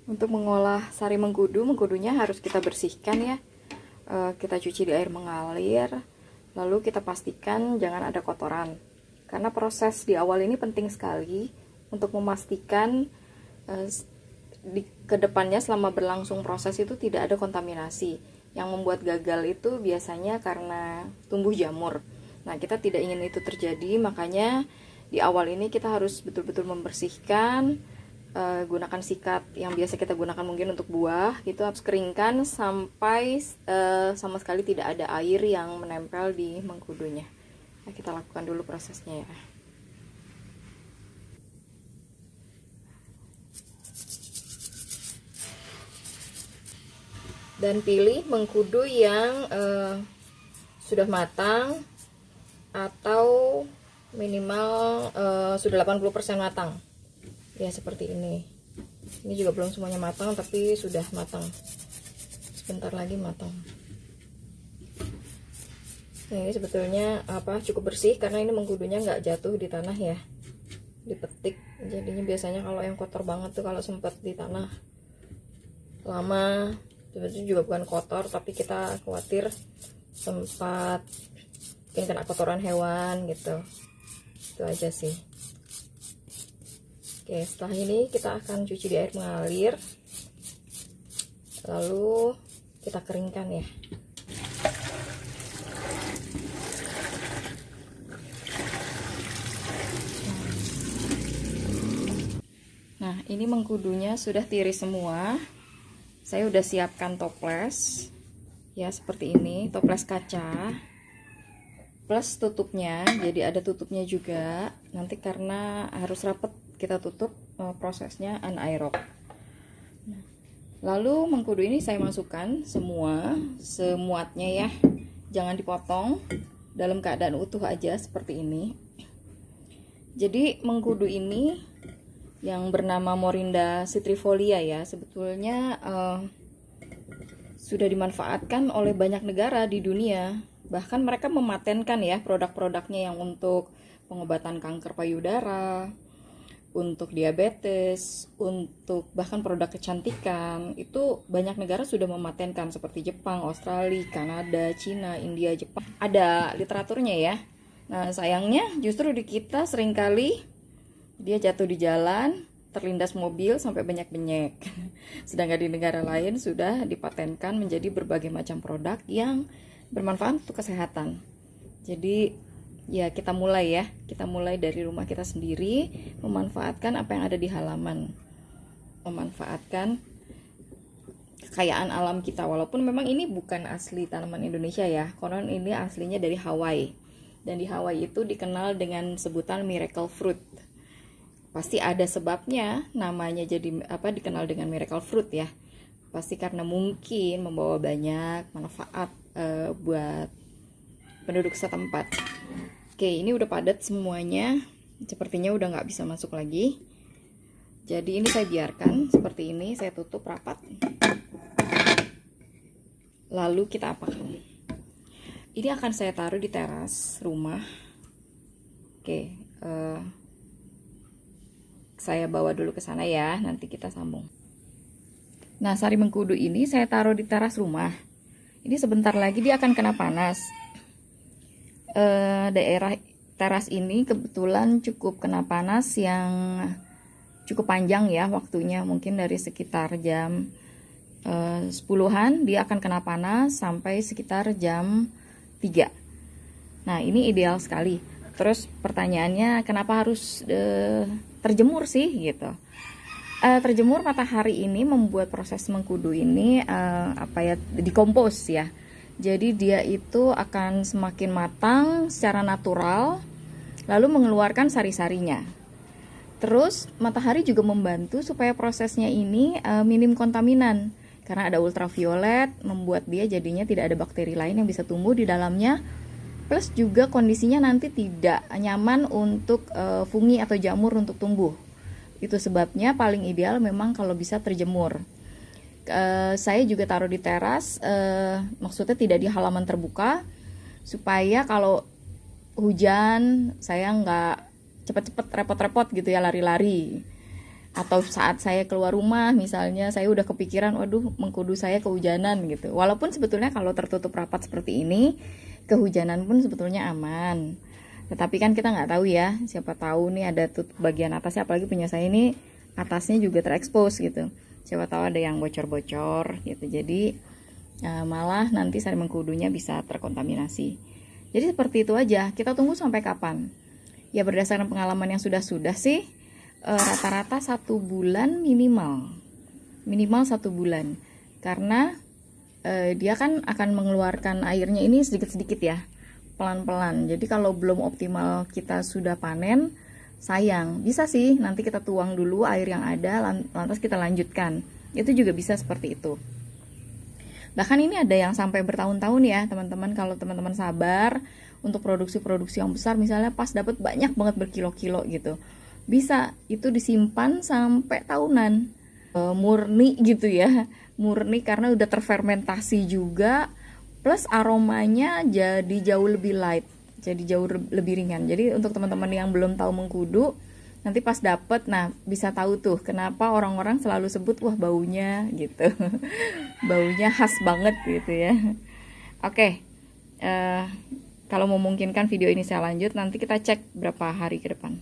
Untuk mengolah sari mengkudu, mengkudunya harus kita bersihkan ya. Kita cuci di air mengalir, lalu kita pastikan jangan ada kotoran. Karena proses di awal ini penting sekali untuk memastikan di kedepannya selama berlangsung proses itu tidak ada kontaminasi. Yang membuat gagal itu biasanya karena tumbuh jamur. Nah, kita tidak ingin itu terjadi, makanya di awal ini kita harus betul-betul membersihkan, gunakan sikat yang biasa kita gunakan mungkin untuk buah gitu, harus keringkan sampai sama sekali tidak ada air yang menempel di mengkudunya. Nah, kita lakukan dulu prosesnya ya. Dan pilih mengkudu yang sudah matang atau minimal sudah 80% matang ya, seperti ini. Ini juga belum semuanya matang tapi sudah matang, sebentar lagi matang. Nah, ini sebetulnya cukup bersih karena ini mengkudunya nggak jatuh di tanah ya, dipetik. Jadinya biasanya kalau yang kotor banget tuh kalau sempat di tanah lama, sebetulnya juga bukan kotor tapi kita khawatir sempat mungkin kena kotoran hewan gitu. Itu aja sih. Oke, setelah ini kita akan cuci di air mengalir, lalu kita keringkan ya. Nah, ini mengkudunya sudah tiris semua. Saya udah siapkan toples ya, seperti ini, toples kaca plus tutupnya. Jadi ada tutupnya juga nanti karena harus rapet kita tutup prosesnya anaerob. Lalu mengkudu ini saya masukkan semua semuatnya ya, jangan dipotong, dalam keadaan utuh aja seperti ini. Jadi mengkudu ini yang bernama Morinda citrifolia ya, sebetulnya sudah dimanfaatkan oleh banyak negara di dunia. Bahkan mereka mematenkan ya produk-produknya yang untuk pengobatan kanker payudara, untuk diabetes, untuk bahkan produk kecantikan. Itu banyak negara sudah mematenkan seperti Jepang, Australia, Kanada, Cina, India, Jepang. Ada literaturnya ya. Nah, sayangnya justru di kita seringkali dia jatuh di jalan, terlindas mobil sampai banyak-banyak. Sedangkan di negara lain sudah dipatenkan menjadi berbagai macam produk yang bermanfaat untuk kesehatan. Jadi ya kita mulai dari rumah kita sendiri, memanfaatkan apa yang ada di halaman, memanfaatkan kekayaan alam kita. Walaupun memang ini bukan asli tanaman Indonesia ya, konon ini aslinya dari Hawaii, dan di Hawaii itu dikenal dengan sebutan miracle fruit. Pasti ada sebabnya namanya jadi dikenal dengan miracle fruit ya. Pasti karena mungkin membawa banyak manfaat buat penduduk setempat. Oke, ini udah padat semuanya, sepertinya udah nggak bisa masuk lagi. Jadi ini saya biarkan seperti ini, saya tutup rapat. Lalu kita apakan? Ini akan saya taruh di teras rumah. Oke, saya bawa dulu ke sana ya, nanti kita sambung. Nah, sari mengkudu ini saya taruh di teras rumah. Ini sebentar lagi dia akan kena panas. Daerah teras ini kebetulan cukup kena panas yang cukup panjang ya waktunya, mungkin dari sekitar jam 10-an dia akan kena panas sampai sekitar jam 3. Nah, ini ideal sekali. Terus pertanyaannya, kenapa harus terjemur sih gitu? Terjemur matahari ini membuat proses mengkudu ini dikompos ya. Jadi dia itu akan semakin matang secara natural, lalu mengeluarkan sari-sarinya. Terus matahari juga membantu supaya prosesnya ini minim kontaminan, karena ada ultraviolet, membuat dia jadinya tidak ada bakteri lain yang bisa tumbuh di dalamnya. Plus juga kondisinya nanti tidak nyaman untuk fungi atau jamur untuk tumbuh. Itu sebabnya paling ideal memang kalau bisa terjemur. Saya juga taruh di teras, maksudnya tidak di halaman terbuka, supaya kalau hujan saya nggak cepet-cepet repot-repot gitu ya lari-lari. Atau saat saya keluar rumah misalnya saya udah kepikiran, waduh mengkudu saya kehujanan gitu. Walaupun sebetulnya kalau tertutup rapat seperti ini, kehujanan pun sebetulnya aman. Tetapi kan kita nggak tahu ya, siapa tahu nih ada tutup bagian atasnya, apalagi punya saya ini atasnya juga terekspos gitu. Siapa tahu ada yang bocor-bocor gitu. Jadi malah nanti sari mengkudunya bisa terkontaminasi. Jadi seperti itu aja. Kita tunggu sampai kapan? Ya berdasarkan pengalaman yang sudah sih, rata-rata 1 bulan minimal 1 bulan, karena dia kan akan mengeluarkan airnya ini sedikit-sedikit ya, pelan-pelan. Jadi kalau belum optimal kita sudah panen, sayang. Bisa sih nanti kita tuang dulu air yang ada, lantas kita lanjutkan. Itu juga bisa seperti itu. Bahkan ini ada yang sampai bertahun-tahun ya teman-teman. Kalau teman-teman sabar untuk produksi-produksi yang besar, misalnya pas dapat banyak banget berkilo-kilo gitu, bisa itu disimpan sampai tahunan. Murni gitu ya, murni karena udah terfermentasi juga, plus aromanya jadi jauh lebih light, jadi jauh lebih ringan. Jadi untuk teman-teman yang belum tahu mengkudu, nanti pas dapet, nah bisa tahu tuh kenapa orang-orang selalu sebut wah baunya gitu. Baunya khas banget gitu ya. Oke, kalau memungkinkan video ini saya lanjut, nanti kita cek berapa hari ke depan.